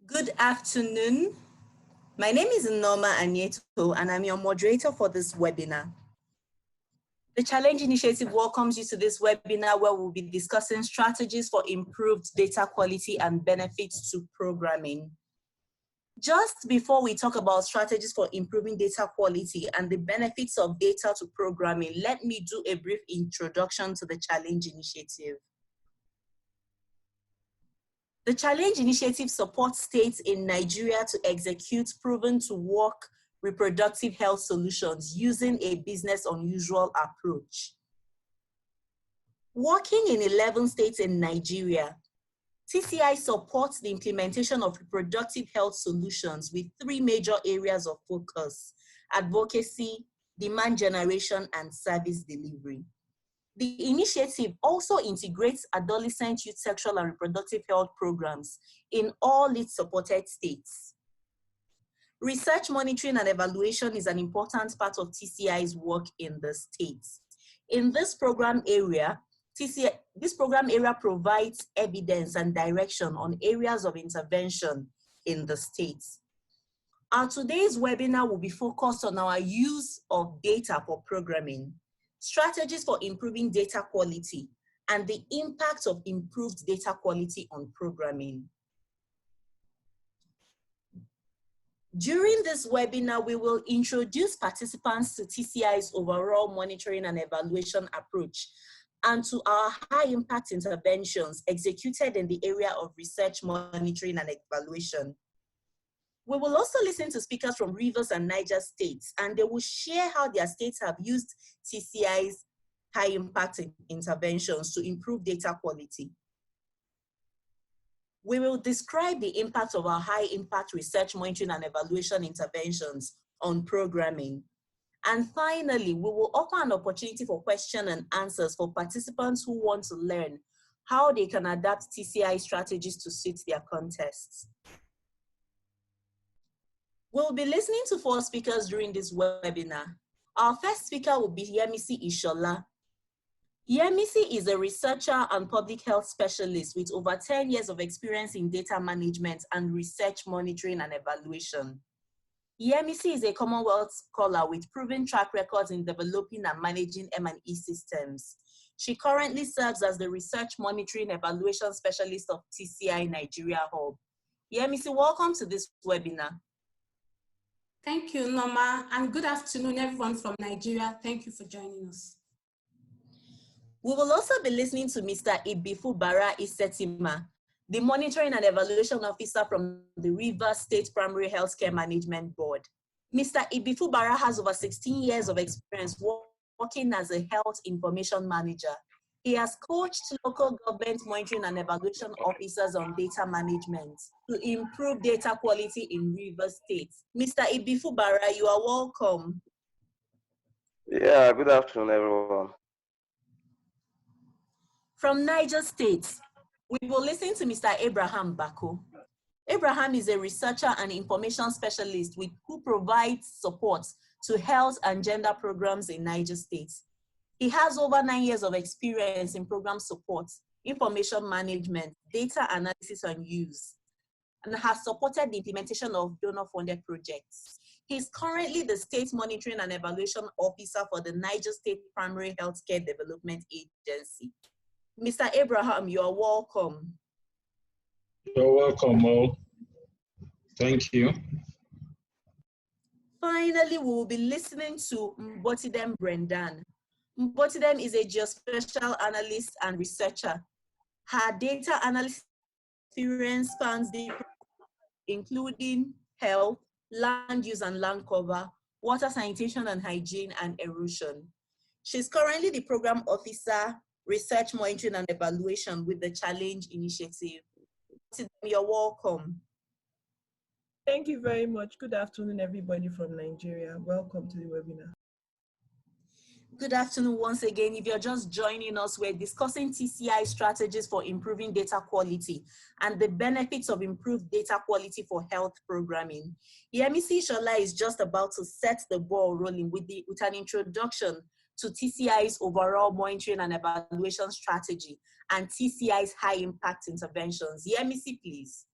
Good afternoon. My name is Norma Anieto, and I'm your moderator for this webinar. The Challenge Initiative welcomes you to this webinar where we'll be discussing strategies for improved data quality and benefits to programming. Just before we talk about strategies for improving data quality and the benefits of data to programming, let me do a brief introduction to the Challenge Initiative. The Challenge Initiative supports states in Nigeria to execute proven to work reproductive health solutions using a business unusual approach. Working in 11 states in Nigeria, TCI supports the implementation of reproductive health solutions with three major areas of focus: advocacy, demand generation, and service delivery. The initiative also integrates adolescent youth sexual and reproductive health programs in all its supported states. Research, monitoring, and evaluation is an important part of TCI's work in the states. In this program area, this program area provides evidence and direction on areas of intervention in the states. Our today's webinar will be focused on our use of data for programming, strategies for improving data quality, and the impact of improved data quality on programming. During this webinar, we will introduce participants to TCI's overall monitoring and evaluation approach and to our high-impact interventions executed in the area of research, monitoring, and evaluation. We will also listen to speakers from Rivers and Niger states, and they will share how their states have used TCI's high-impact interventions to improve data quality. We will describe the impact of our high-impact research, monitoring, and evaluation interventions on programming. And finally, we will offer an opportunity for question and answers for participants who want to learn how they can adapt TCI strategies to suit their contests. We'll be listening to 4 speakers during this webinar. Our first speaker will be Yemisi Ishola. Yemisi is a researcher and public health specialist with over 10 years of experience in data management and research, monitoring, and evaluation. Yemisi is a Commonwealth scholar with proven track records in developing and managing M&E systems. She currently serves as the research, monitoring, evaluation specialist of TCI Nigeria Hub. Yemisi, welcome to this webinar. Thank you, Norma, and good afternoon, everyone from Nigeria. Thank you for joining us. We will also be listening to Mr. Ibifubara Isetima, the Monitoring and Evaluation Officer from the Rivers State Primary Healthcare Management Board. Mr. Ibifubara has over 16 years of experience working as a health information manager. He has coached local government monitoring and evaluation officers on data management to improve data quality in Rivers State. Mr. Ibifubara, you are welcome. Yeah, good afternoon, everyone. From Niger State, we will listen to Mr. Abraham Bako. Abraham is a researcher and information specialist who provides support to health and gender programs in Niger State. He has over 9 years of experience in program support, information management, data analysis and use, and has supported the implementation of donor-funded projects. He's currently the State Monitoring and Evaluation Officer for the Niger State Primary Healthcare Development Agency. Mr. Abraham, you are welcome. You're welcome, Mo. Thank you. Finally, we will be listening to Mbotidem Brendan. Mbotidem is a geospatial analyst and researcher. Her data analysis experience spans including health, land use and land cover, water sanitation and hygiene, and erosion. She's currently the Program Officer, Research, Monitoring and Evaluation with the Challenge Initiative. You're welcome. Thank you very much. Good afternoon, everybody from Nigeria. Welcome to the webinar. Good afternoon once again. If you're just joining us, we're discussing TCI strategies for improving data quality and the benefits of improved data quality for health programming. Yemisi Ishola is just about to set the ball rolling with an introduction to TCI's overall monitoring and evaluation strategy and TCI's high impact interventions. Yemisi, please.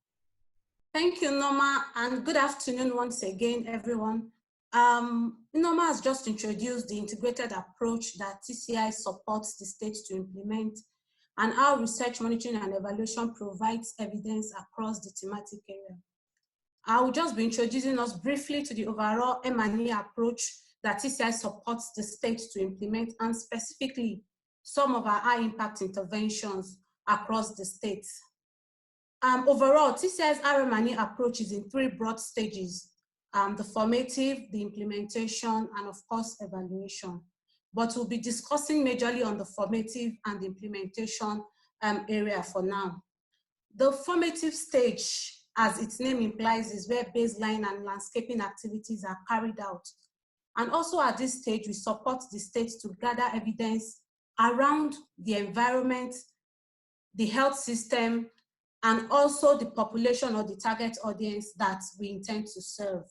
Thank you, Norma, and good afternoon once again, everyone. Norma has just introduced the integrated approach that TCI supports the states to implement and how research, monitoring, and evaluation provides evidence across the thematic area. I will just be introducing us briefly to the overall M&E approach that TCI supports the states to implement, and specifically some of our high-impact interventions across the states. Overall, TCI's RM&E approach is in 3 broad stages: the formative, the implementation, and of course, evaluation. But we'll be discussing majorly on the formative and the implementation area for now. The formative stage, as its name implies, is where baseline and landscaping activities are carried out. And also at this stage, we support the states to gather evidence around the environment, the health system, and also the population or the target audience that we intend to serve.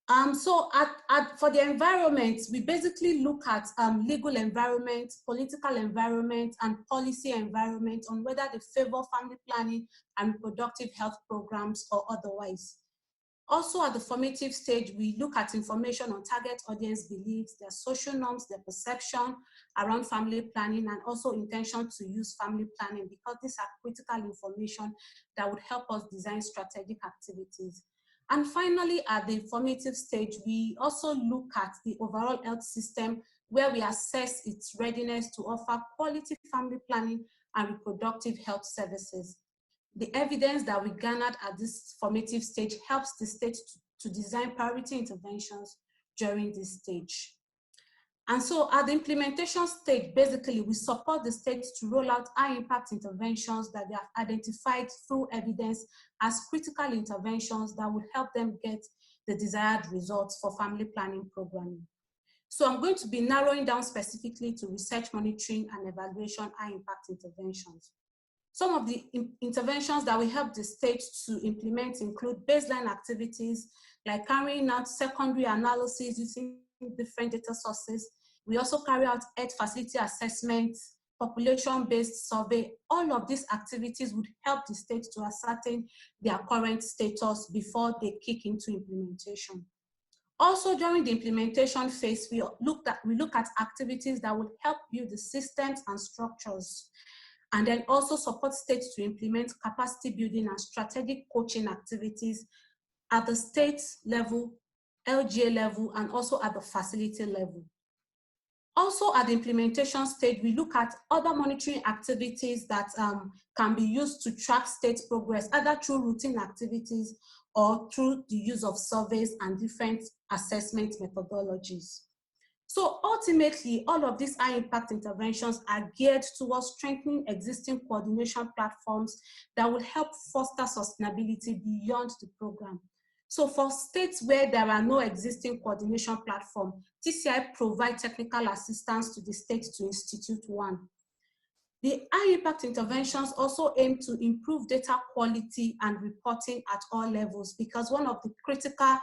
For the environment, we basically look at legal environment, political environment, and policy environment on whether they favor family planning and reproductive health programs or otherwise. Also at the formative stage, we look at information on target audience beliefs, their social norms, their perception around family planning, and also intention to use family planning, because these are critical information that would help us design strategic activities. And finally, at the formative stage, we also look at the overall health system, where we assess its readiness to offer quality family planning and reproductive health services. The evidence that we garnered at this formative stage helps the state to design priority interventions during this stage. And so at the implementation stage, basically, we support the states to roll out high-impact interventions that they have identified through evidence as critical interventions that will help them get the desired results for family planning programming. So I'm going to be narrowing down specifically to research, monitoring, and evaluation high-impact interventions. Some of the interventions that we help the state to implement include baseline activities, like carrying out secondary analysis using different data sources. We also carry out health facility assessments, population-based survey. All of these activities would help the state to ascertain their current status before they kick into implementation. Also, during the implementation phase, we look at activities that would help build the systems and structures, and then also support states to implement capacity building and strategic coaching activities at the state level, LGA level, and also at the facility level. Also at the implementation stage, we look at other monitoring activities that can be used to track state progress, either through routine activities or through the use of surveys and different assessment methodologies. So ultimately, all of these high-impact interventions are geared towards strengthening existing coordination platforms that will help foster sustainability beyond the program. So for states where there are no existing coordination platform, TCI provides technical assistance to the states to institute one. The high-impact interventions also aim to improve data quality and reporting at all levels, because one of the critical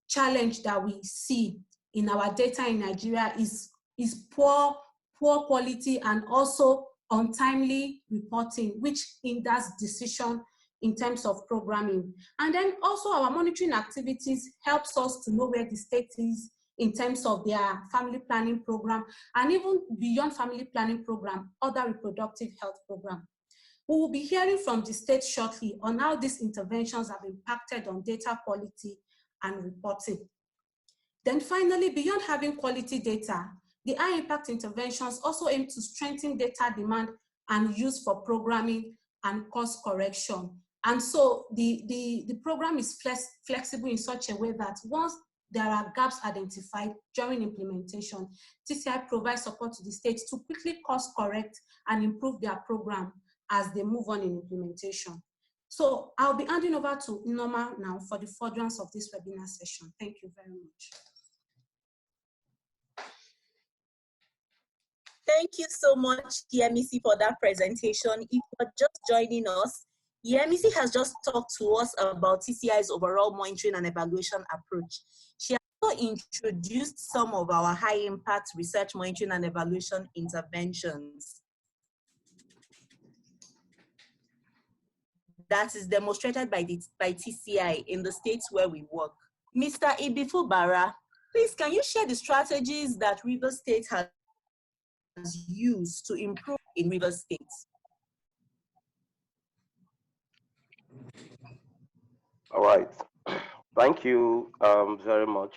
challenges that we see in our data in Nigeria is poor quality and also untimely reporting, which hinders decision in terms of programming. And then also our monitoring activities helps us to know where the state is in terms of their family planning program, and even beyond family planning program, other reproductive health program. We will be hearing from the state shortly on how these interventions have impacted on data quality and reporting. Then finally, beyond having quality data, the high-impact interventions also aim to strengthen data demand and use for programming and course correction. And so the program is flexible in such a way that once there are gaps identified during implementation, TCI provides support to the states to quickly course correct and improve their program as they move on in implementation. So I'll be handing over to Norma now for the furtherance of this webinar session. Thank you very much. Thank you so much, Yemisi, for that presentation. If you're just joining us, Yemisi has just talked to us about TCI's overall monitoring and evaluation approach. She also introduced some of our high-impact research, monitoring, and evaluation interventions. that is demonstrated by TCI in the states where we work. Mr. Ibifubara, please can you share the strategies that Rivers State has used to improve in Rivers State? All right. Thank you very much.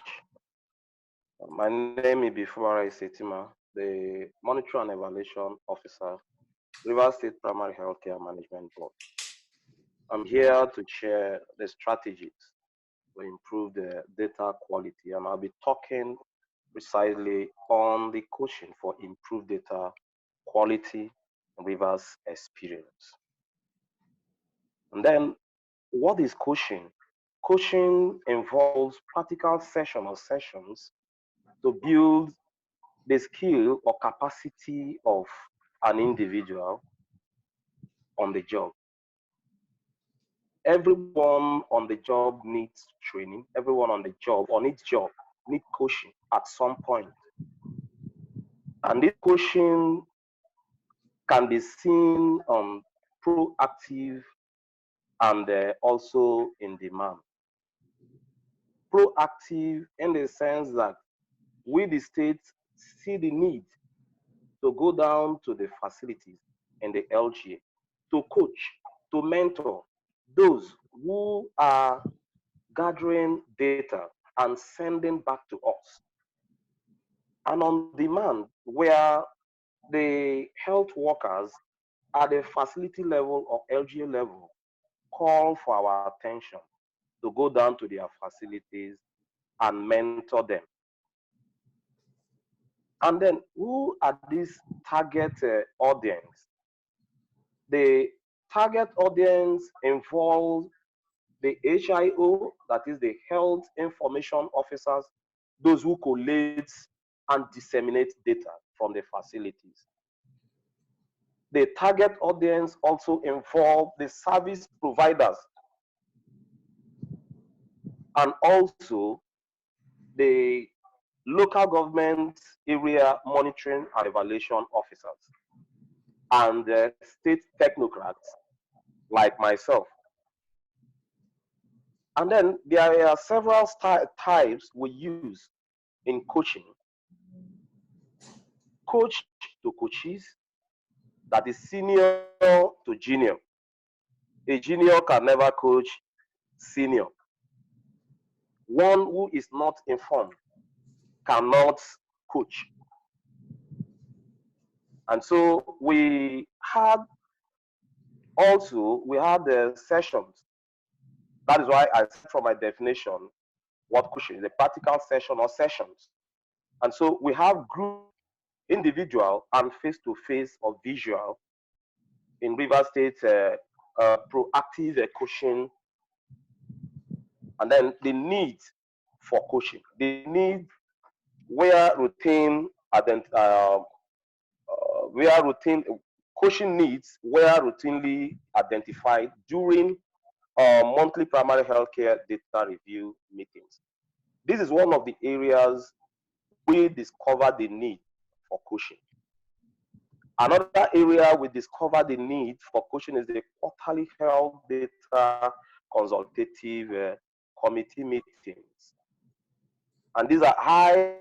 My name is Ibifubara Isetima, the Monitor and Evaluation Officer, Rivers State Primary Healthcare Management Board. I'm here to share the strategies to improve the data quality, and I'll be talking precisely on the coaching for improved data quality and Rivers experience. And then, what is coaching? Coaching involves practical sessions to build the skill or capacity of an individual on the job. Everyone on the job needs training. Everyone on the job, on its job, needs coaching at some point. And this coaching can be seen on proactive and also in demand. Proactive in the sense that we, the state, see the need to go down to the facilities in the LGA to coach, to mentor those who are gathering data and sending back to us. And on demand, where the health workers at the facility level or LGA level call for our attention to go down to their facilities and mentor them. And then who are these target audience? The target audience involves the HIO, that is the Health Information Officers, those who collate and disseminate data from the facilities. The target audience also involves the service providers and also the local government area monitoring and evaluation officers and state technocrats like myself. And then there are several types we use in coaching. Coach to coaches, that is senior to junior. A junior can never coach senior. One who is not informed cannot coach. And so we had the sessions. That is why I said from my definition, what coaching is a practical session or sessions. And so we have group, individual, and face-to-face or visual in Rivers State proactive coaching. And then the need for coaching, the need where routine coaching needs were routinely identified during monthly primary healthcare data review meetings. This is one of the areas we discovered the need for coaching. Another area we discovered the need for coaching is the quarterly health data consultative committee meetings. And these are high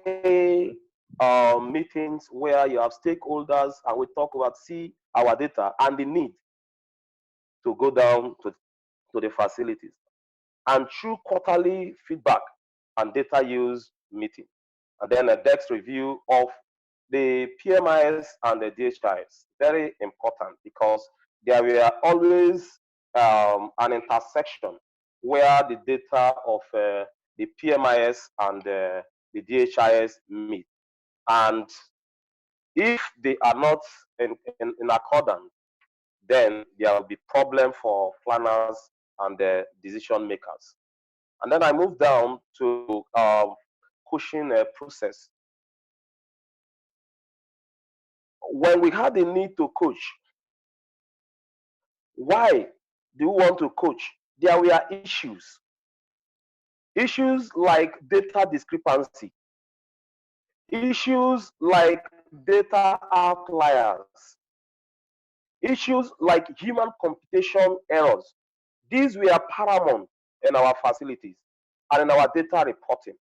meetings where you have stakeholders and we talk about see our data and the need to go down to the facilities. And through quarterly feedback and data use meeting, and then a DEX review of the PMIs and the DHIs, very important because there were always an intersection where the data of the PMIs and the DHIs meet. And if they are not in accordance, then there will be problem for planners and the decision makers. And then I move down to coaching process. When we had the need to coach, why do we want to coach? There were issues. Issues like data discrepancy. Issues like data outliers. Issues like human computation errors. These were paramount in our facilities and in our data reporting.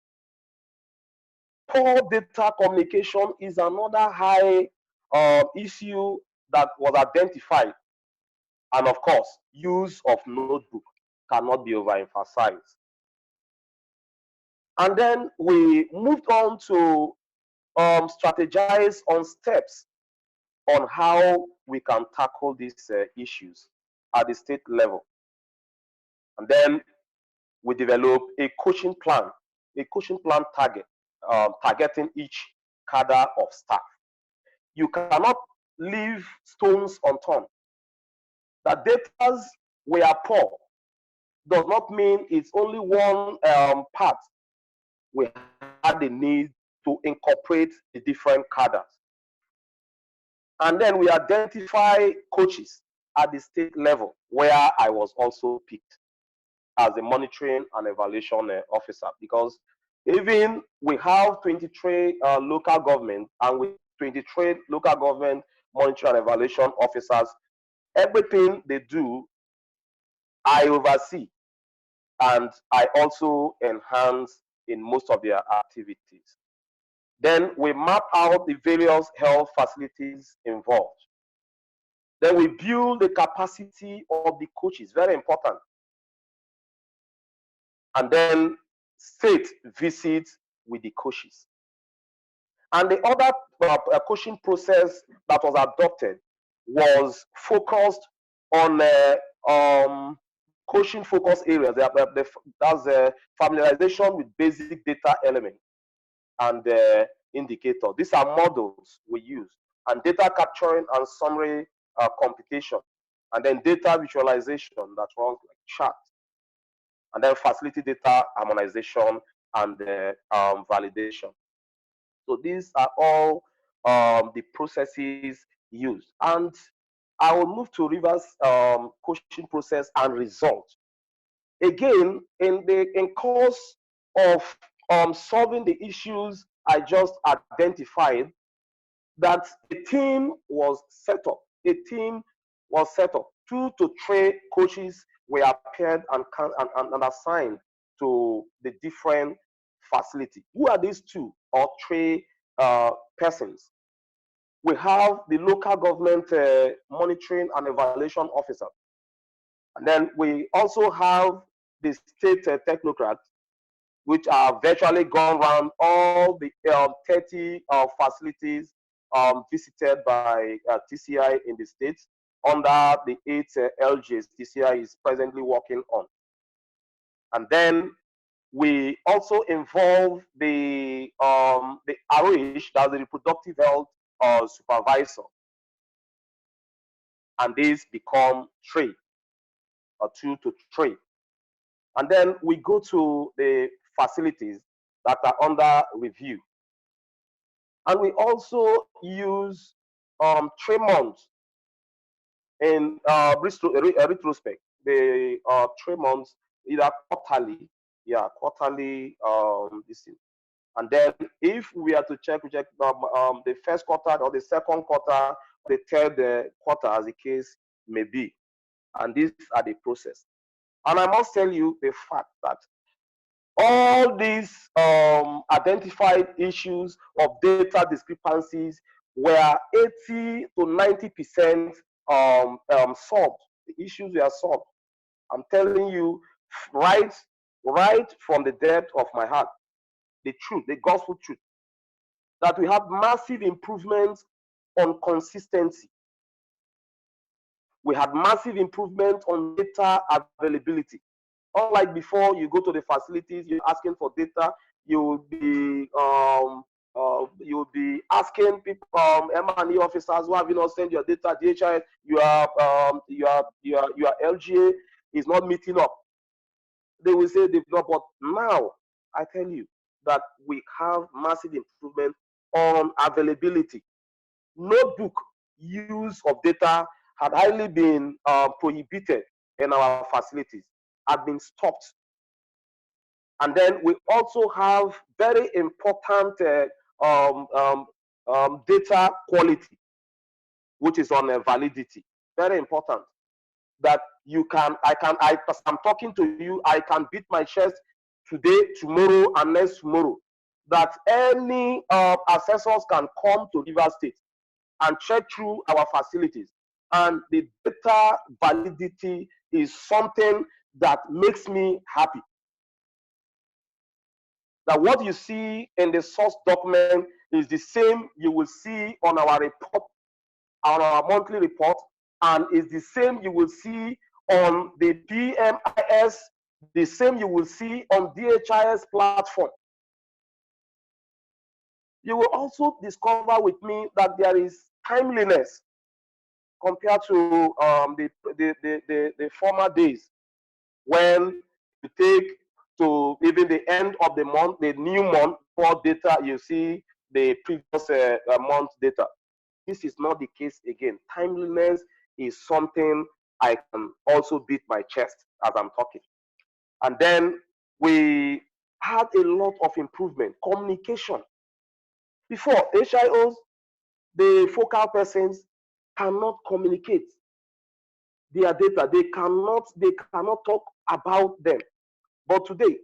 Poor data communication is another high issue that was identified. And of course, use of notebook cannot be overemphasized. And then we moved on to strategize on steps on how we can tackle these issues at the state level. And then we developed a coaching plan targeting each cadre of staff. You cannot leave stones unturned. That data were poor does not mean it's only one part. We had the need to incorporate the different cadres. And then we identify coaches at the state level, where I was also picked as a monitoring and evaluation officer, because even we have 23 local government, and with 23 local government monitoring and evaluation officers, everything they do, I oversee, and I also enhance in most of their activities. Then we map out the various health facilities involved. Then we build the capacity of the coaches, very important. And then state visits with the coaches. And the other coaching process that was adopted was focused on coaching focus areas. That's familiarization with basic data elements and indicator. These are models we use, and data capturing and summary computation, and then data visualization that runs like chart, and then facility data harmonization and validation. So these are all the processes used. And I will move to Rivers coaching process and result. Again, in course of solving the issues I just identified, that a team was set up. A team was set up. 2 to 3 coaches were paired and assigned to the different facility. Who are these 2 or 3 persons? We have the local government monitoring and evaluation officer. And then we also have the state technocrats, which are virtually gone around all the 30 facilities visited by TCI in the states under the 8 LGs TCI is presently working on. And then we also involve the AYSRH, that's the reproductive health supervisor, and these become 3 or 2 to 3. And then we go to the facilities that are under review. And we also use 3 months in retrospect. The 3 months, either quarterly, this thing. And then if we are to check the first quarter or the second quarter, the third quarter, as the case may be. And these are the process. And I must tell you the fact that all these identified issues of data discrepancies were 80 to 90% solved. The issues were solved. I'm telling you, right from the depth of my heart, the truth, the gospel truth, that we have massive improvements on consistency. We had massive improvement on data availability. Unlike before, you go to the facilities, you're asking for data, you'll be asking people, M&E officers, who have you not sent your data, DHIS, your LGA is not meeting up. They will say they've not, but now I tell you that we have massive improvement on availability. Notebook use of data had highly been prohibited in our facilities, had been stopped. And then we also have very important data quality, which is on validity. Very important that as I'm talking to you, I can beat my chest today, tomorrow, and next tomorrow, that any assessors can come to Rivers State and check through our facilities. And the data validity is something that makes me happy. That what you see in the source document is the same you will see on our report, on our monthly report, and is the same you will see on the PMIS, the same you will see on DHIS platform. You will also discover with me that there is timeliness compared to the former days, when you take to even the end of the month, the new month, for data, you see the previous month data. This is not the case again. Timeliness is something I can also beat my chest as I'm talking. And then we had a lot of improvement. Communication. Before, HIOs, the focal persons cannot communicate their data. They cannot talk about them. But today,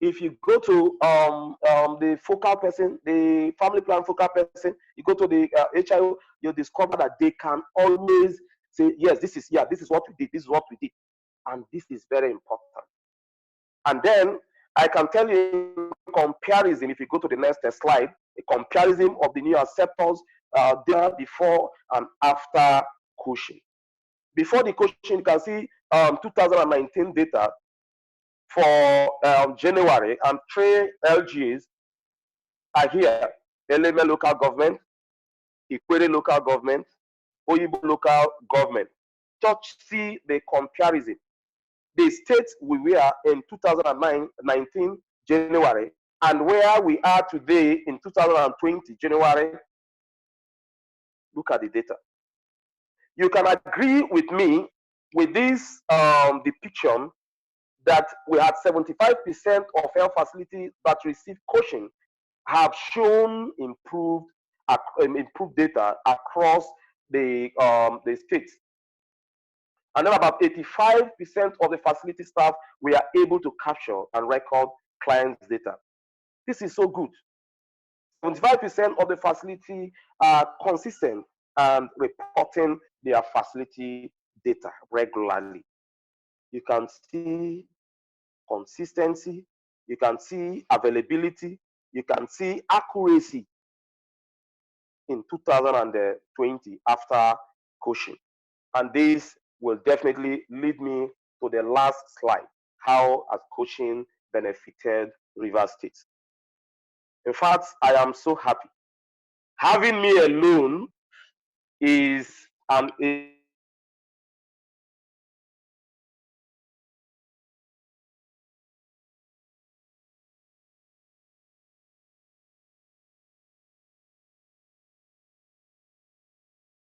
if you go to the focal person, the family plan focal person, you go to the HIO, you'll discover that they can always say, yes, this is what we did, this is what we did. And this is very important. And then I can tell you comparison, if you go to the next slide, a comparison of the new acceptors data before and after coaching. Before the coaching, you can see 2019 data for January, and 3 LGAs are here: Eleme local government, Ikwere local government, Oyibo local government. Just see the comparison. The states we were in 2019 January and where we are today in 2020 January. Look at the data. You can agree with me with this depiction that we had 75% of health facilities that receive coaching have shown improved data across the states. And then about 85% of the facility staff were able to capture and record clients' data. This is so good. 75% of the facility are consistent and reporting their facility data regularly. You can see consistency, you can see availability, you can see accuracy in 2020 after coaching. And this will definitely lead me to the last slide: how has coaching benefited Rivers State? In fact, I am so happy. Having me alone is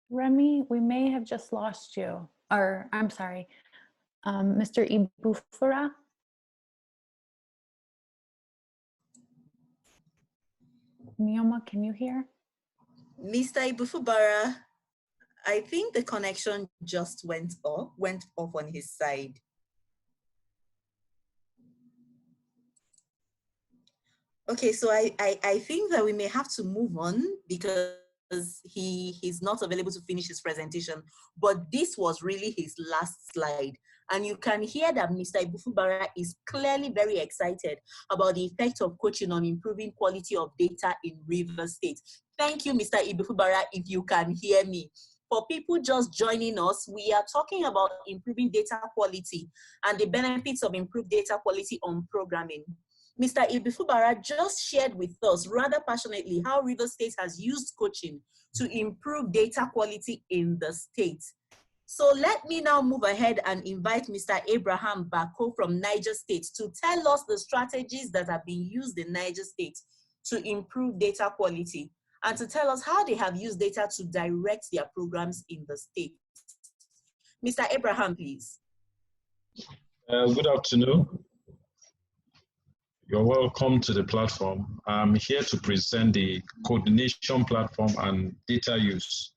Remy, we may have just lost you, or I'm sorry, Mr. Ibufura. Nioma, can you hear? Mr. Ibufubara, I think the connection just went off on his side. Okay, so I think that we may have to move on because he's not available to finish his presentation, but this was really his last slide. And you can hear that Mr. Ibufubara is clearly very excited about the effect of coaching on improving quality of data in Rivers State. Thank you, Mr. Ibufubara, if you can hear me. For people just joining us, we are talking about improving data quality and the benefits of improved data quality on programming. Mr. Ibufubara just shared with us rather passionately how Rivers State has used coaching to improve data quality in the state. So let me now move ahead and invite Mr. Abraham Bako from Niger State to tell us the strategies that are being used in Niger State to improve data quality and to tell us how they have used data to direct their programs in the state. Mr. Abraham, please. Good afternoon. You're welcome to the platform. I'm here to present the coordination platform and data use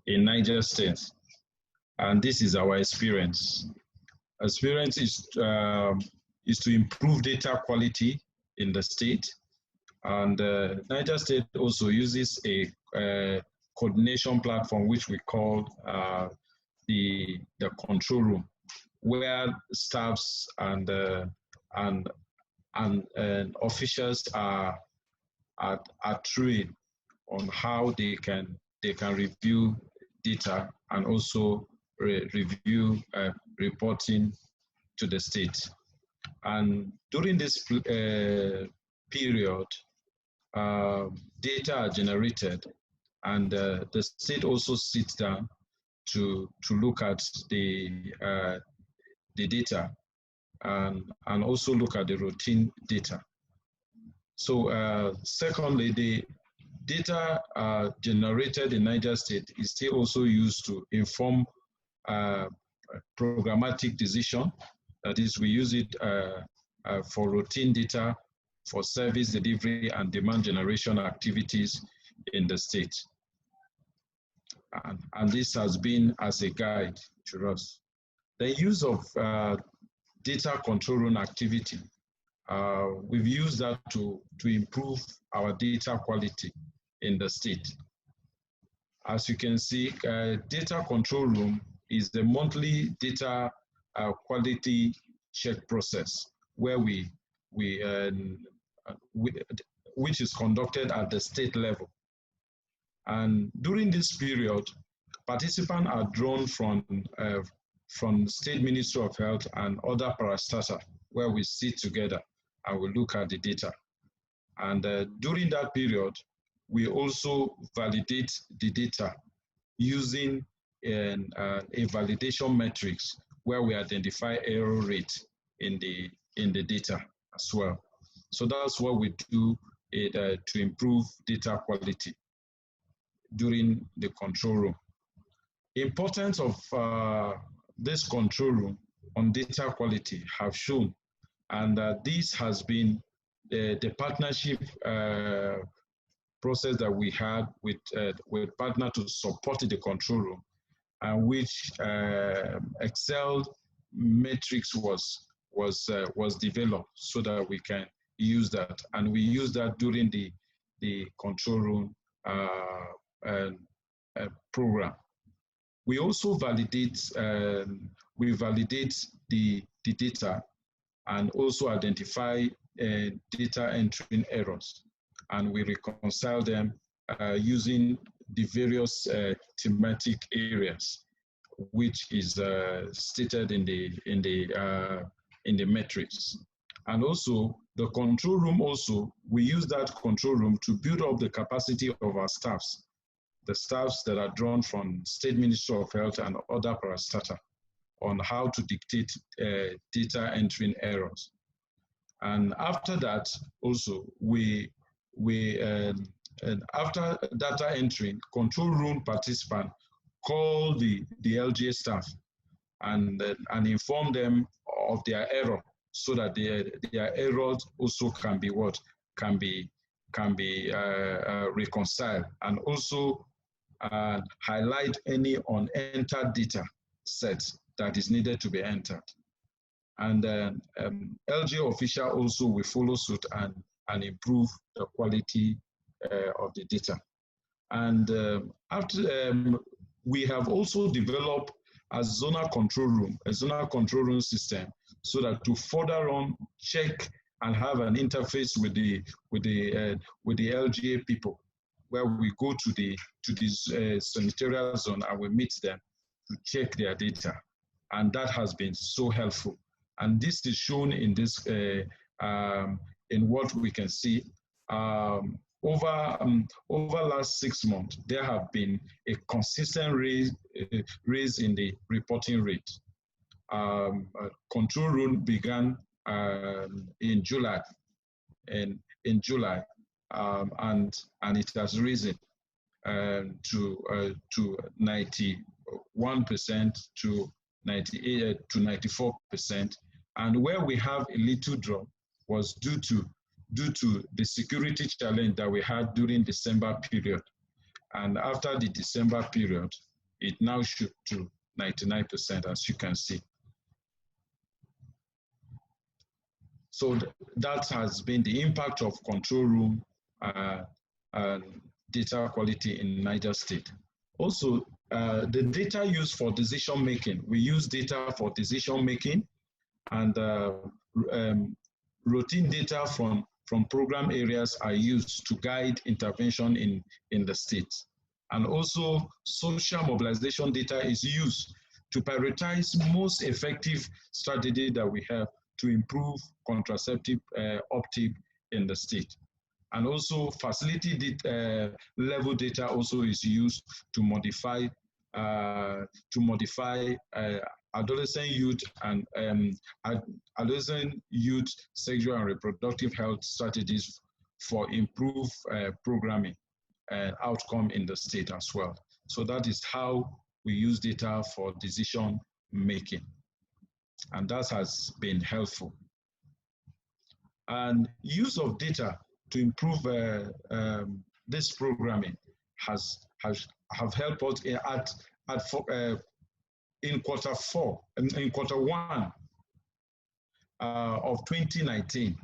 in Niger State. And this is our experience. experience is to improve data quality in the state. And Niger State also uses a coordination platform, which we call the control room, where staffs and officials are trained on how they can review data and also review reporting to the state. And during this period, data are generated, and the state also sits down to look at the data and also look at the routine data. So secondly, the data generated in Niger State is still also used to inform programmatic decision. That is, we use it for routine data for service delivery and demand generation activities in the state. And this has been as a guide to us. The use of data control room activity, we've used that to improve our data quality in the state. As you can see, data control room is the monthly data quality check process where which is conducted at the state level. And during this period, participants are drawn from State Ministry of Health and other parastatals, where we sit together and we look at the data. And during that period, we also validate the data using a validation matrix where we identify error rate in the data as well. So that's what we do to improve data quality during the control room. Importance of this control room on data quality have shown, and this has been the partnership process that we had with partner to support the control room, and which Excel matrix was developed so that we can use that, and we use that during the control room program. We also validate the data and also identify data entering errors, and we reconcile them using the various thematic areas, which is stated in the matrix. And also the control room, also we use that control room to build up the capacity of our staffs, the staffs that are drawn from State Ministry of Health and other parastatals, on how to dictate data entering errors. And after that, also after data entering, control room participants call the LGA staff and inform them of their error, so that their errors also can be reconciled, and also highlight any unentered data sets that is needed to be entered. And LGA official also will follow suit and improve the quality of the data. And we have also developed a zonal control room system, so that to further on check and have an interface with the LGA people, where we go to this senatorial zone and we meet them to check their data, and that has been so helpful. And this is shown in this in what we can see. Over last 6 months, there have been a consistent raise in the reporting rate. Control room began in July, and it has risen to 91% to 98 to 94%. And where we have a little drop was due to the security challenge that we had during December period. And after the December period, it now shoot to 99%, as you can see. So that has been the impact of control room and data quality in Niger State. Also, the data used for decision making. We use data for decision making, and routine data from program areas are used to guide intervention in the state. And also, social mobilization data is used to prioritize most effective strategy that we have to improve contraceptive uptake in the state. And also, facility level data also is used to modify adolescent youth and adolescent youth sexual and reproductive health strategies for improved programming and outcome in the state as well. So that is how we use data for decision making, and that has been helpful. And use of data to improve this programming have helped us in quarter one of 2019.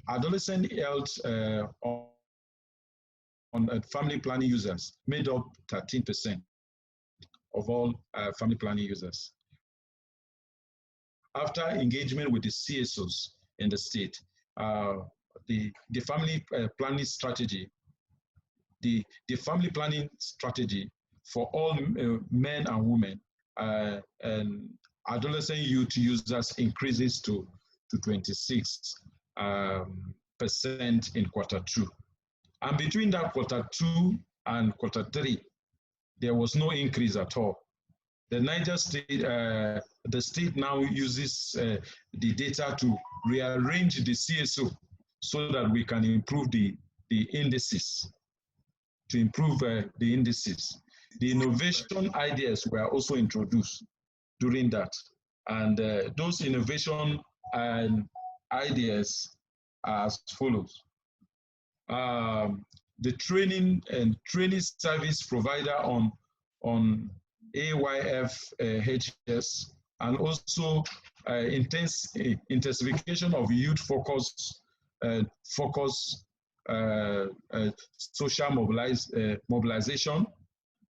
Adolescent health on family planning users made up 13% of all family planning users. After engagement with the CSOs in the state, the family planning strategy, the family planning strategy for all men and women and adolescent youth users increases to 26% in quarter two. And between that quarter two and quarter three, there was no increase at all. The Niger State, the state now uses the data to rearrange the CSO so that we can improve the indices, to improve the indices. The innovation ideas were also introduced during that. And those innovation ideas are as follows. The training service provider on AYSRH and also intensification of youth focus social mobilization,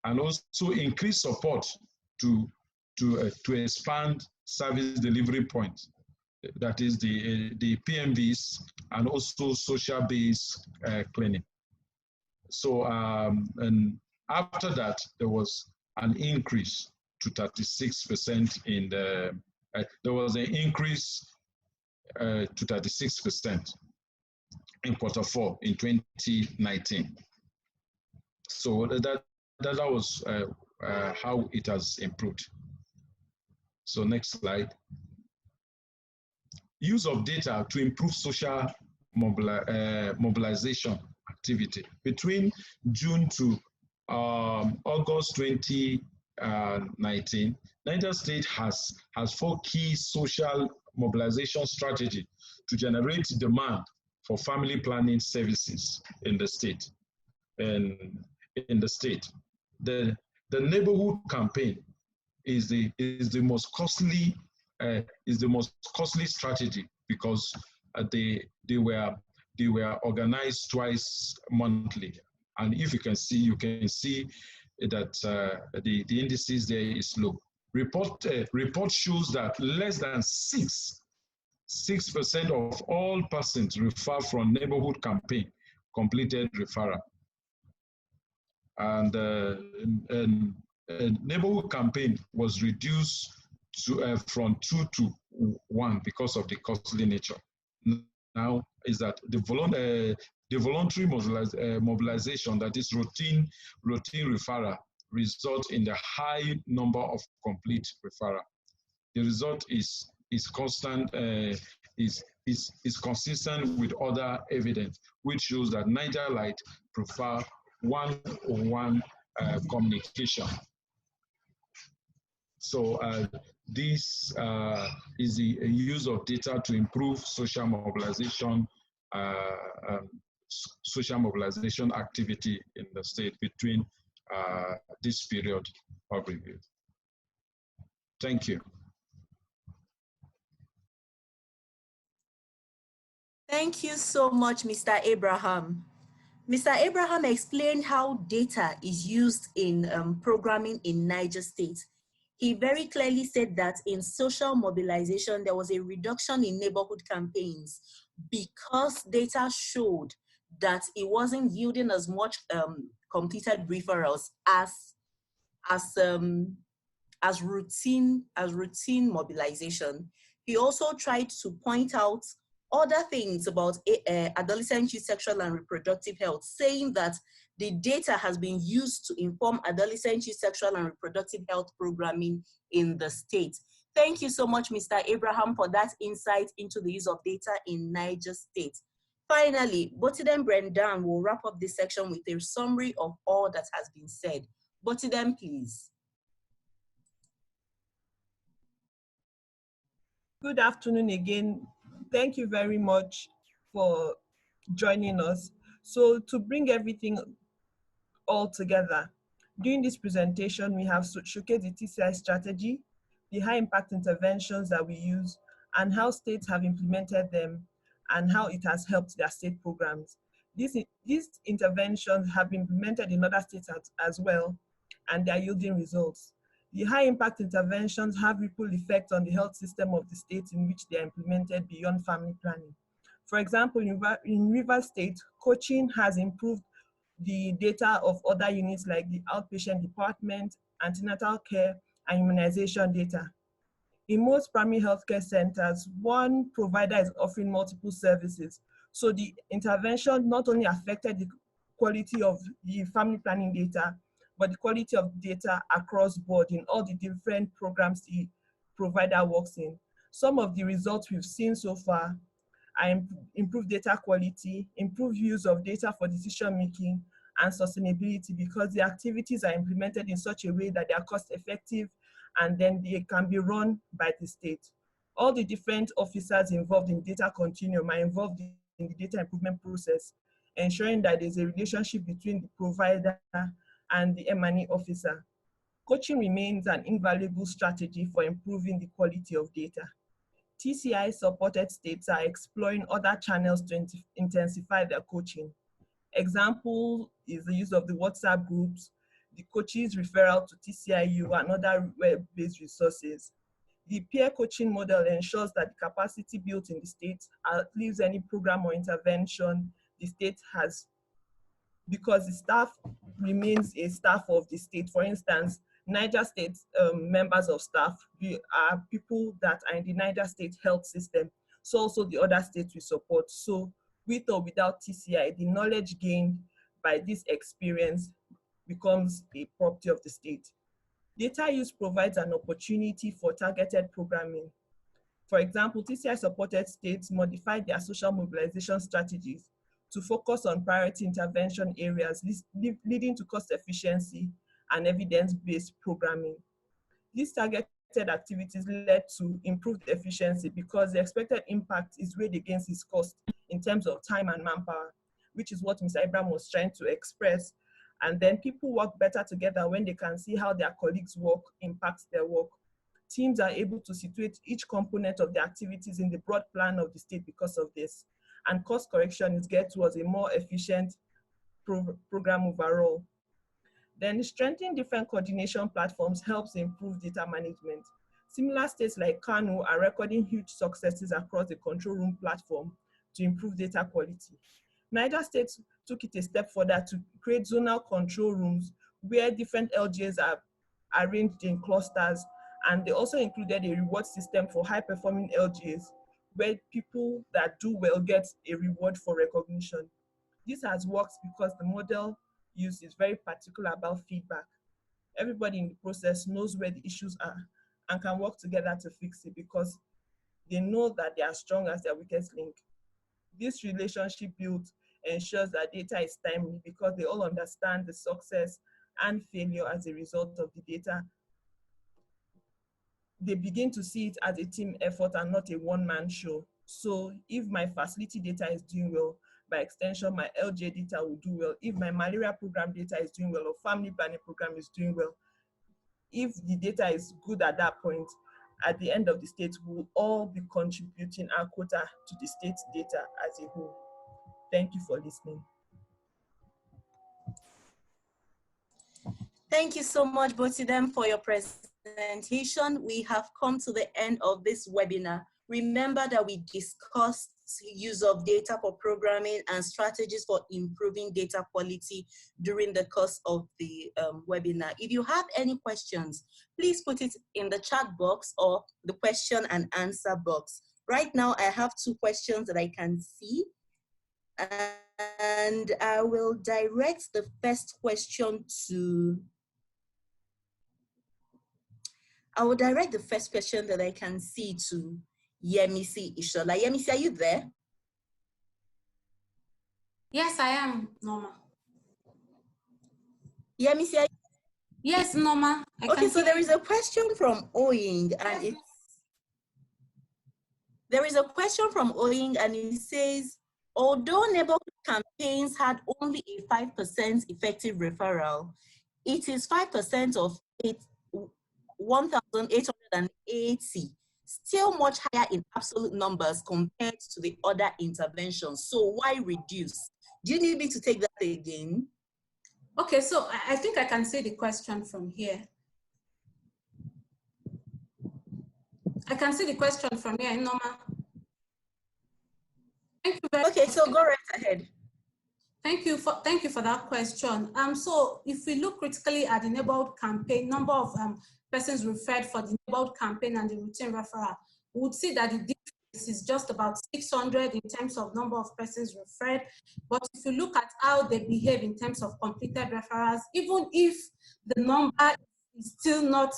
and also increased support to expand service delivery points, that is the PMVs, and also social-based clinic. So and after that, there was an increase to 36% in the, there was an increase to 36% in quarter four in 2019. So that was how it has improved. So next slide. Use of data to improve social mobilization activity. Between June to August 2019, Niger State has 4 key social mobilization strategies to generate demand for family planning services in the state. And in the state, the neighborhood campaign is the most costly strategy, because they were organized twice monthly. And if you can see that the indices there is low. Report shows that less than 6% of all persons referred from neighborhood campaign completed referral. And neighborhood campaign was reduced to from 2 to 1 because of the costly nature. Now is that the voluntary mobilization, that is routine referral, results in the high number of complete referral. The result is constant, is consistent with other evidence, which shows that Niger Light prefer one-on-one communication. So this is the use of data to improve social mobilization activity in the state between this period of review. Thank you. Thank you so much, Mr. Abraham. Mr. Abraham explained how data is used in programming in Niger State. He very clearly said that in social mobilization, there was a reduction in neighborhood campaigns because data showed that it wasn't yielding as much completed referrals as routine mobilization. He also tried to point out other things about adolescent youth sexual and reproductive health, saying that the data has been used to inform adolescent youth sexual and reproductive health programming in the state. Thank you so much, Mr. Abraham, for that insight into the use of data in Niger State. Finally, Botidem Brendan will wrap up this section with a summary of all that has been said. Botidem, please. Good afternoon again. Thank you very much for joining us. So to bring everything all together, during this presentation, we have showcased the TCI strategy, the high impact interventions that we use, and how states have implemented them, and how it has helped their state programs. These interventions have been implemented in other states as well, and they are yielding results. The high impact interventions have ripple effects on the health system of the states in which they are implemented beyond family planning. For example, in Rivers State, coaching has improved the data of other units like the outpatient department, antenatal care, and immunization data. In most primary healthcare centers, one provider is offering multiple services. So the intervention not only affected the quality of the family planning data, but the quality of data across board in all the different programs the provider works in. Some of the results we've seen so far are improved data quality, improved use of data for decision making, and sustainability, because the activities are implemented in such a way that they are cost effective and then they can be run by the state. All the different officers involved in data continuum are involved in the data improvement process, ensuring that there's a relationship between the provider and the M&E officer. Coaching remains an invaluable strategy for improving the quality of data. TCI supported states are exploring other channels to intensify their coaching. Example is the use of the WhatsApp groups, the coaches referral to TCIU and other web-based resources. The peer coaching model ensures that the capacity built in the state outlives any program or intervention the state has, because the staff remains a staff of the state. For instance, Niger State members of staff are people that are in the Niger State health system. So also the other states we support. So with or without TCI, the knowledge gained by this experience becomes a property of the state. Data use provides an opportunity for targeted programming. For example, TCI supported states modified their social mobilization strategies to focus on priority intervention areas, leading to cost efficiency and evidence-based programming. These targeted activities led to improved efficiency because the expected impact is weighed against its cost in terms of time and manpower, which is what Mr. Abraham was trying to express. And then people work better together when they can see how their colleagues' work impacts their work. Teams are able to situate each component of the activities in the broad plan of the state because of this. And cost correction is geared towards a more efficient program overall. Then strengthening different coordination platforms helps improve data management. Similar states like Kano are recording huge successes across the control room platform to improve data quality. Niger State took it a step further to create zonal control rooms where different LGAs are arranged in clusters, and they also included a reward system for high-performing LGAs where people that do well get a reward for recognition. This has worked because the model used is very particular about feedback. Everybody in the process knows where the issues are and can work together to fix it because they know that they are strong as their weakest link. This relationship built ensures that data is timely because they all understand the success and failure as a result of the data. They begin to see it as a team effort and not a one-man show. So if my facility data is doing well, by extension, my LJ data will do well. If my malaria program data is doing well or family planning program is doing well, if the data is good at that point, at the end of the state, we will all be contributing our quota to the state's data as a whole. Thank you for listening. Thank you so much, both of them, for your presentation. We have come to the end of this webinar. Remember that we discussed use of data for programming and strategies for improving data quality during the course of the webinar. If you have any questions, please put it in the chat box or the question and answer box. Right now, I have 2 questions that I can see. And I will direct the first question to, that I can see to Yemisi Ishola. Yemisi, are you there? Yes, I am, Norma. Yemisi, are you? Yes, Norma. Okay, so there is a question from Oing, and it says, although neighborhood campaigns had only a 5% effective referral, it is 5% of 1,880, still much higher in absolute numbers compared to the other interventions. So why reduce? Do you need me to take that again? Okay, so I think I can say the question from here. I can see the question from here, Norma. Thank you very much. Okay, so go right ahead. Thank you for that question. So if we look critically at the neighborhood campaign, number of persons referred for the neighborhood campaign and the routine referral, we would see that the difference is just about 600 in terms of number of persons referred. But if you look at how they behave in terms of completed referrals, even if the number is still not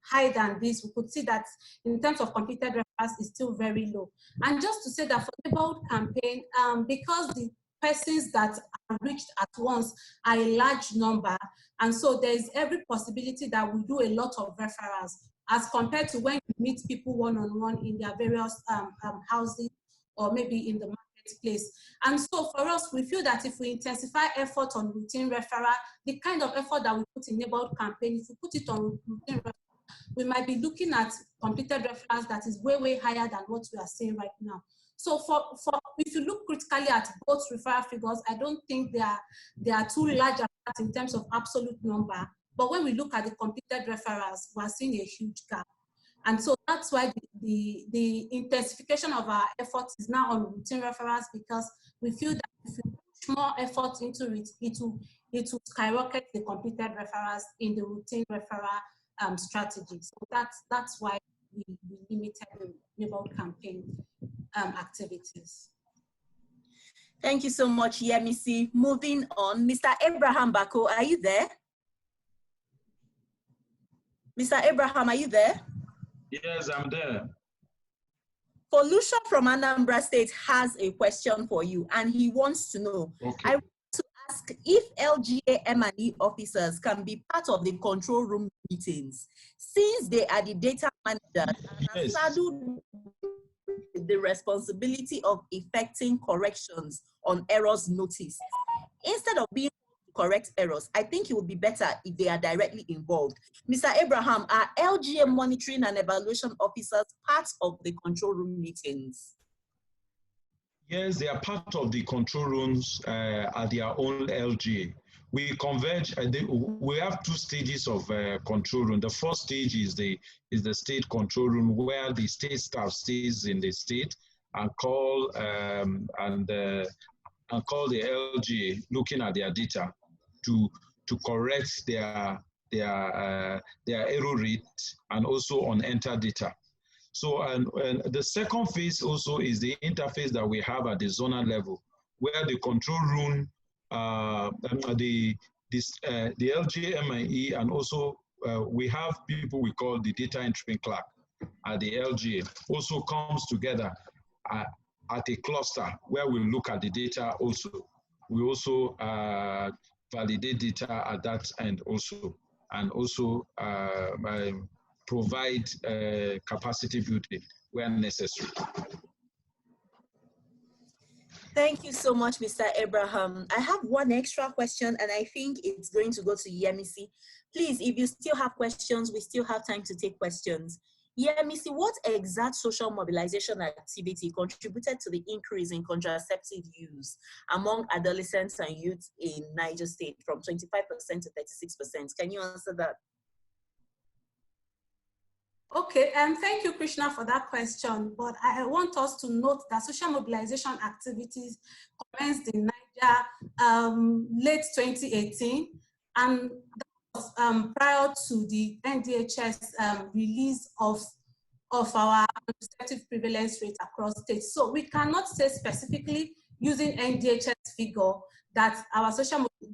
higher than this, we could see that in terms of completed referrals is still very low. And just to say that for the neighborhood campaign, because the persons that are reached at once are a large number, and so there is every possibility that we do a lot of referrals as compared to when you meet people one-on-one in their various houses or maybe in the marketplace. And so for us, we feel that if we intensify effort on routine referral, the kind of effort that we put in neighborhood campaign, if we put it on routine referral, we might be looking at completed referrals that is way, way higher than what we are seeing right now. So if you look critically at both referral figures, I don't think they are too large in terms of absolute number. But when we look at the completed referrals, we're seeing a huge gap. And so that's why the intensification of our efforts is now on routine referrals, because we feel that if we put more effort into it, it will skyrocket the completed referrals in the routine referral strategy. So that's why we limited the neighborhood campaign activities. Thank you so much, Yemisi. Moving on, Mr. Abraham Bako, are you there? Mr. Abraham, are you there? Yes, I'm there. Polusha from Anambra State has a question for you, and he wants to know, Okay. I want to ask if LGA M&E officers can be part of the control room meetings, since they are the data managers and Yes. are saddled with the responsibility of effecting corrections on errors noticed. Instead of being correct errors, I think it would be better if they are directly involved. Mr. Abraham, are LGA monitoring and evaluation officers part of the control room meetings? Yes, they are part of the control rooms at their own LGA. We converge, we have 2 stages of control room. The first stage is the state control room, where the state staff stays in the state and call the LGA looking at their data to correct their error rate and also on enter data. So, and the second phase also is the interface that we have at the zonal level, where the control room, the LGA M&E, and also we have people we call the data entry clerk at the LGA, also comes together at a cluster where we look at the data also. We also validate data at that end also, and also provide capacity building where necessary. Thank you so much, Mr. Abraham. I have one extra question, and I think it's going to go to Yemisi. Please, if you still have questions, we still have time to take questions. Yeah, Missy, what exact social mobilization activity contributed to the increase in contraceptive use among adolescents and youth in Niger State from 25% to 36%? Can you answer that? Okay, thank you, Krishna, for that question. But I want us to note that social mobilization activities commenced in Niger late 2018, and that was prior to the NDHS release of our contraceptive prevalence rate across states. So we cannot say specifically using NDHS figure that our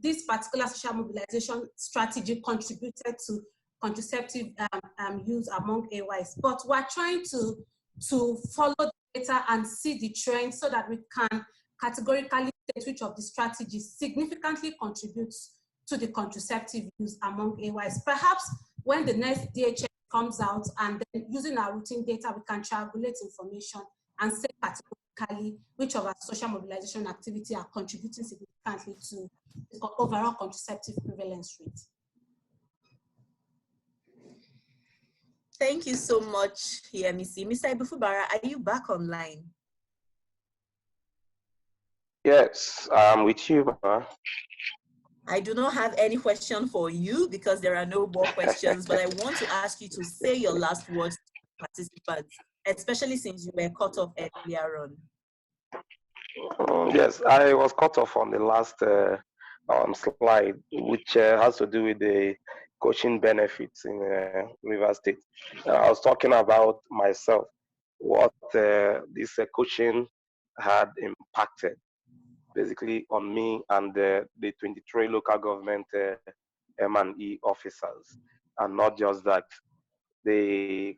this particular social mobilization strategy contributed to contraceptive use among AYs. But we're trying to follow the data and see the trend so that we can categorically state which of the strategies significantly contributes to the contraceptive use among AYs. Perhaps when the next DHS comes out and then using our routine data, we can triangulate information and say categorically which of our social mobilization activity are contributing significantly to the overall contraceptive prevalence rate. Thank you so much, Missy. Mr. Ibufubara, are you back online? Yes, I'm with you, ma. I do not have any question for you because there are no more questions, but I want to ask you to say your last words to participants, especially since you were cut off earlier on. Yes, I was cut off on the last slide, which has to do with the coaching benefits in Rivers State. I was talking about myself, what this coaching had impacted basically on me and the 23 local government M&E officers. And not just that, the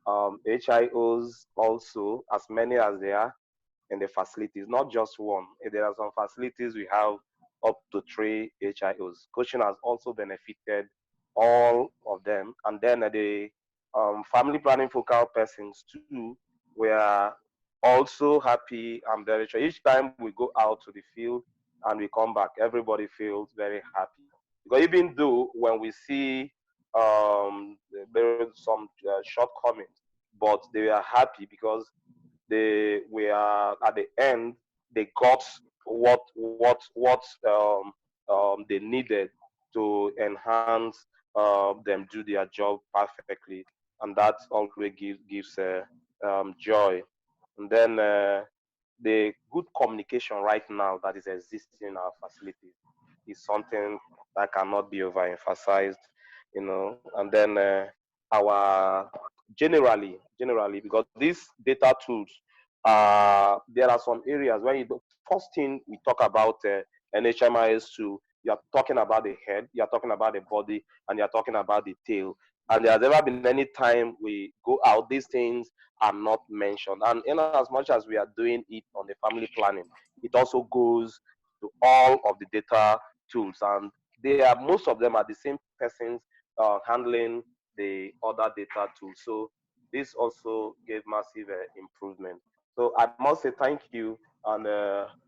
HIOs also, as many as they are in the facilities, not just one. There are some facilities we have up to 3 HIOs. Coaching has also benefited all of them. And then the family planning focal persons too, we are also happy and very sure. Each time we go out to the field and we come back, everybody feels very happy. Because even though when we see there are some shortcomings, but they are happy because they were at the end, they got what they needed to enhance them do their job perfectly, and that always gives joy. And then the good communication right now that is existing in our facilities is something that cannot be overemphasized, you know. And then our generally, because these data tools, there are some areas where first thing we talk about NHMIS2, you're talking about the head, you're talking about the body, and you're talking about the tail. And there's never been any time we go out, these things are not mentioned. And in as much as we are doing it on the family planning, it also goes to all of the data tools. And most of them are the same persons handling the other data tools. So this also gave massive improvement. So I must say thank you. And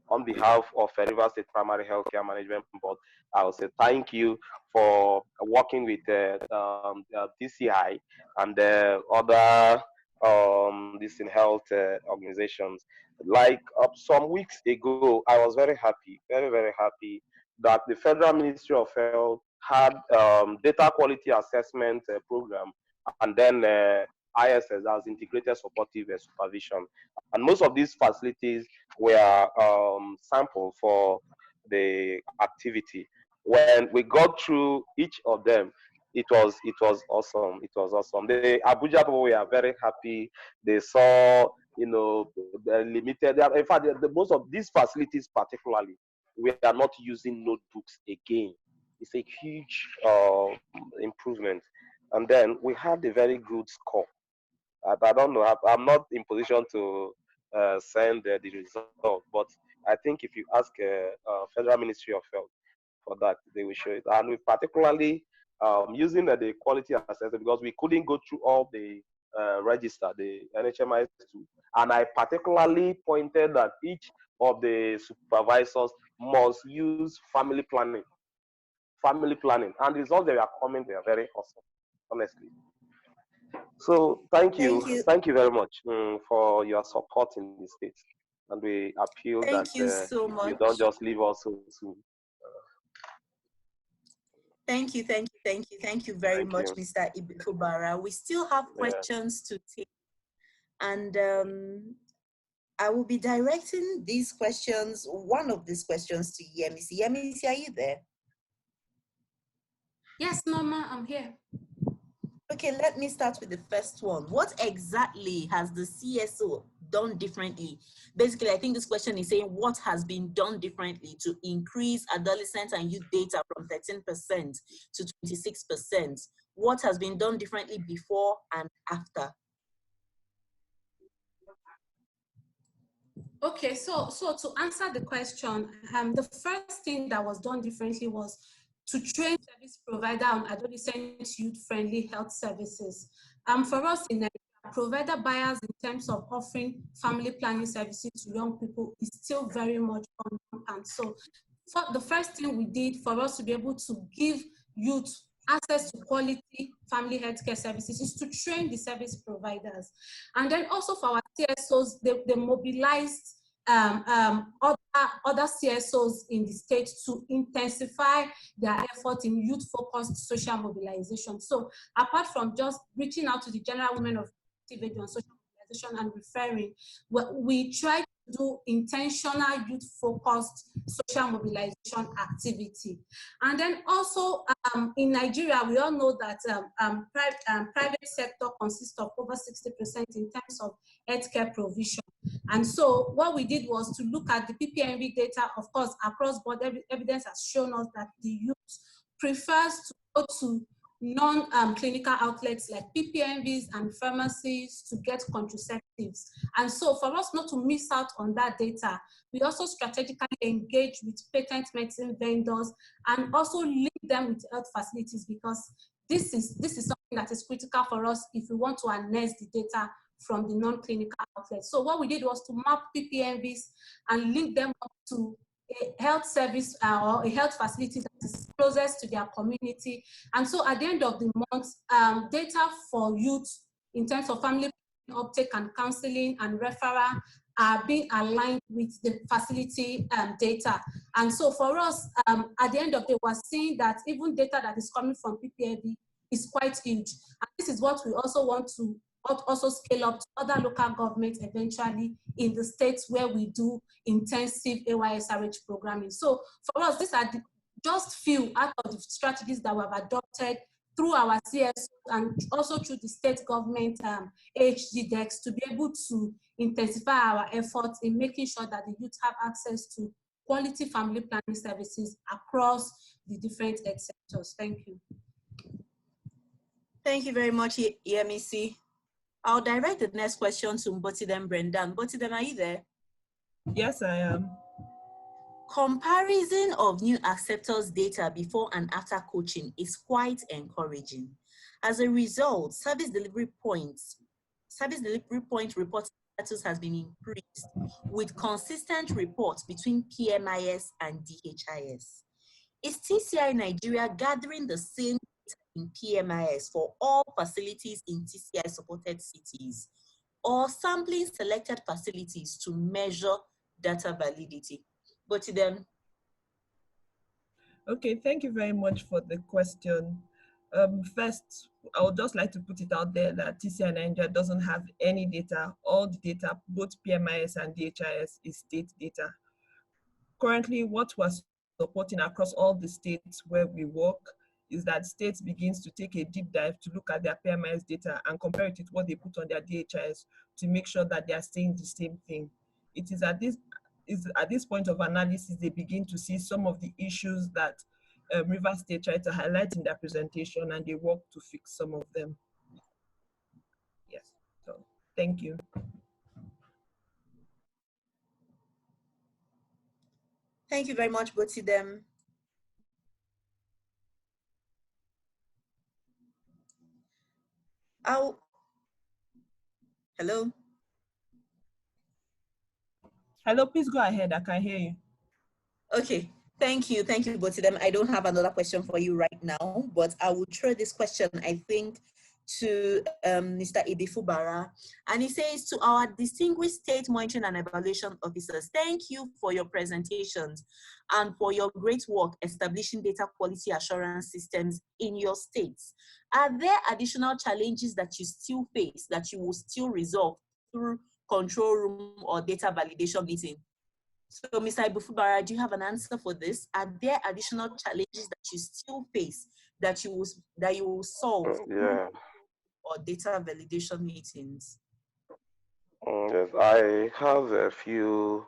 on behalf of Rivers State Primary Healthcare Management Board, I will say thank you for working with TCI and other these health organizations. Like some weeks ago, I was very happy, very happy that the Federal Ministry of Health had data quality assessment program, and then ISS, as integrated supportive supervision. And most of these facilities were sampled for the activity. When we got through each of them, it was awesome. It was awesome. The Abuja people were very happy. They saw, you know, the limited. In fact, most of these facilities, particularly, we are not using notebooks again. It's a huge improvement. And then we had a very good score. I don't know. I'm not in position to send the result, but I think if you ask Federal Ministry of Health for that, they will show it. And we particularly using the quality assessment because we couldn't go through all the register, the NHMIS2. And I particularly pointed that each of the supervisors must use family planning. And the results they are coming, they are very awesome, honestly. So thank Thank you. you. Thank you very much for your support in the state. And we appeal that Thank you so you much. don't just leave us so soon. Thank you, thank you, thank you. Thank you very Thank much, you. Mr. Ibikubara. We still have Yeah. questions to take. And I will be directing these questions, one of these questions to Yemisi. Yemisi, are you there? Yes, Norma, I'm here. Okay, let me start with the first one. What exactly has the CSO done differently? Basically, I think this question is saying what has been done differently to increase adolescent and youth data from 13% to 26%? What has been done differently before and after? Okay, so to answer the question, the first thing that was done differently was to train service provider on adolescent youth-friendly health services. For us in Nigeria, provider buyers in terms of offering family planning services to young people is still very much rampant. So the first thing we did for us to be able to give youth access to quality family healthcare services is to train the service providers. And then also for our CSOs, they mobilized other CSOs in the state to intensify their effort in youth-focused social mobilization. So apart from just reaching out to the general women of age on social mobilization and referring, we try to do intentional youth-focused social mobilization activity. And then also in Nigeria, we all know that private sector consists of over 60% in terms of healthcare provision. And so what we did was to look at the PPNV data, of course, across board evidence has shown us that the youth prefers to go to non-clinical outlets like PPNVs and pharmacies to get contraceptives. And so for us not to miss out on that data, we also strategically engage with patent medicine vendors and also link them with health facilities, because this is something that is critical for us if we want to harness the data from the non-clinical outlets. So what we did was to map PPNVs and link them up to a health service or a health facility that is closest to their community. And so at the end of the month, data for youth in terms of family uptake and counseling and referral are being aligned with the facility data. And so for us, at the end of the day, we're seeing that even data that is coming from PPNV is quite huge. And this is what we also want to also scale up to other local governments eventually in the states where we do intensive AYSRH programming. So for us, these are just few out of the strategies that we have adopted through our CS and also through the state government AHG decks to be able to intensify our efforts in making sure that the youth have access to quality family planning services across the different health sectors. Thank you. Thank you very much, Yemisi. I'll direct the next question to Mbotidem Brendan. Mbotidem, are you there? Yes, I am. Comparison of new acceptors data before and after coaching is quite encouraging. As a result, service delivery point reporting status has been increased with consistent reports between PMIS and DHIS. Is TCI Nigeria gathering the same data in PMIS for all facilities in TCI supported cities, or sampling selected facilities to measure data validity? Mbotidem. Okay, thank you very much for the question. First, I would just like to put it out there that TCI Nigeria doesn't have any data. All the data, both PMIS and DHIS, is state data. Currently, what we're supporting across all the states where we work is that states begins to take a deep dive to look at their PMIS data and compare it with what they put on their DHIS to make sure that they are saying the same thing. It is at this point of analysis they begin to see some of the issues that Rivers State tried to highlight in their presentation, and they work to fix some of them. Yes, so thank you. Thank you very much, Mbotidem. Hello? Hello, please go ahead, I can hear you. Okay, thank you, Mbotidem. I don't have another question for you right now, but I will throw this question, I think, to Mr. Ibifubara, and he says, to our distinguished state monitoring and evaluation officers, thank you for your presentations and for your great work establishing data quality assurance systems in your states. Are there additional challenges that you still face that you will still resolve through control room or data validation meeting? So, Mr. Ibifubara, do you have an answer for this? Are there additional challenges that you still face that you will solve or data validation meetings? Yes, I have a few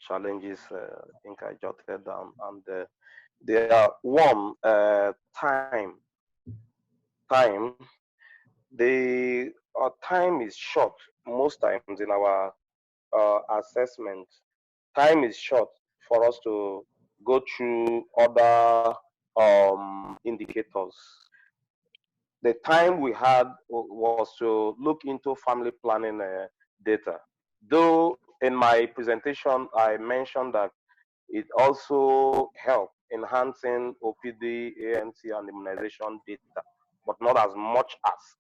challenges. I think I jotted down, and there are one time. Time. The time is short most times in our assessment. Time is short for us to go through other indicators. The time we had was to look into family planning data. Though in my presentation, I mentioned that it also helped enhancing OPD, ANC, and immunization data, but not as much as.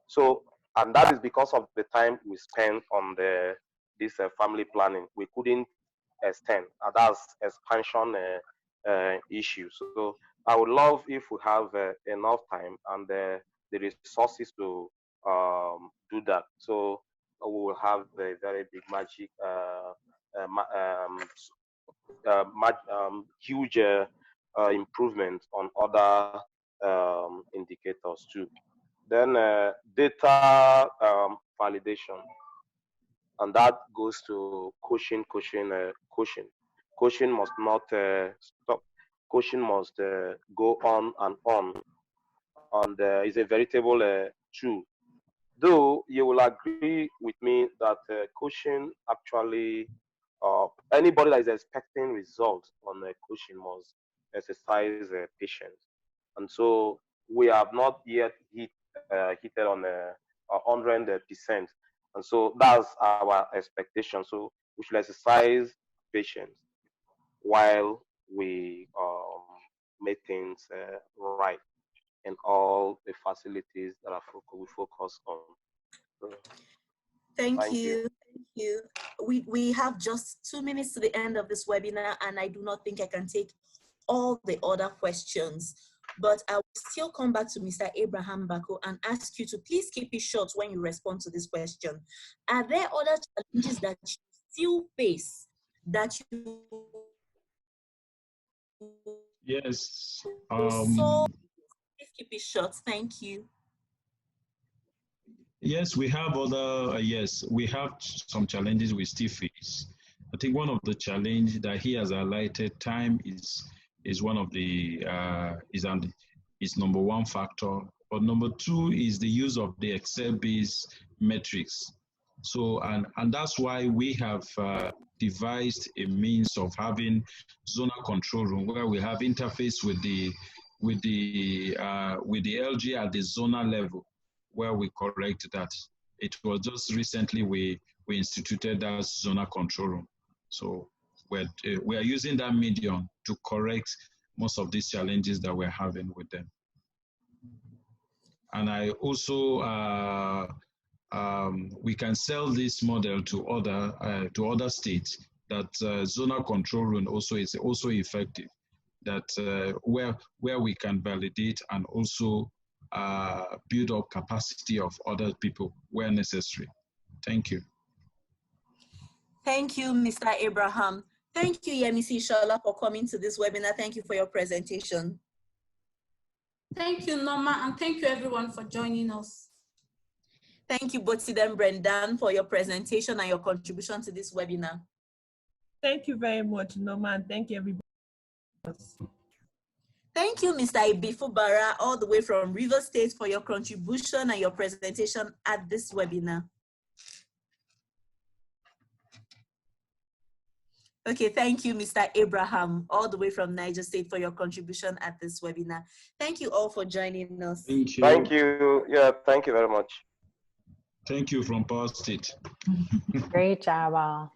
So, and that is because of the time we spent on this family planning. We couldn't extend, and that's expansion issue. So I would love if we have enough time and the resources to do that. So we will have a very big magic, huge improvement on other indicators too. Then data validation, and that goes to coaching. Coaching must not stop. Coaching must go on, and is a veritable tool. Though you will agree with me that coaching actually, anybody that is expecting results on coaching must exercise patience. And so we have not yet hit on 100%. And so that's our expectation. So we should exercise patience while we make things right in all the facilities that we focus on. So, Thank you. Thank you. We have just 2 minutes to the end of this webinar, and I do not think I can take all the other questions, but I will still come back to Mr. Abraham Bako and ask you to please keep it short when you respond to this question. Are there other challenges that you still face that you Yes. so please keep it short. Thank you. Yes, we have other, yes, we have some challenges we still face. I think one of the challenge that he has highlighted, time is one of the, is number one factor. But number two is the use of the Excel-based metrics. So, and that's why we have devised a means of having zonal control room where we have interface with the LG at the zonal level, where we correct that. It was just recently we instituted that zonal control room. So we're using that medium to correct most of these challenges that we're having with them. And I also, we can sell this model to other states that zonal control room also is also effective, that where we can validate and also build up capacity of other people where necessary. Thank you. Thank you, Mr. Abraham. Thank you, Yemisi Shola, for coming to this webinar. Thank you for your presentation. Thank you, Norma, and thank you everyone for joining us. Thank you, Botsidem Brendan, for your presentation and your contribution to this webinar. Thank you very much, Norma, and thank you everybody. Thank you, Mr. Ibifubara, all the way from Rivers State, for your contribution and your presentation at this webinar. Okay, thank you, Mr. Abraham, all the way from Niger State, for your contribution at this webinar. Thank you all for joining us. Thank you. Thank you. Yeah, thank you very much. Thank you from Power State. Great job, all.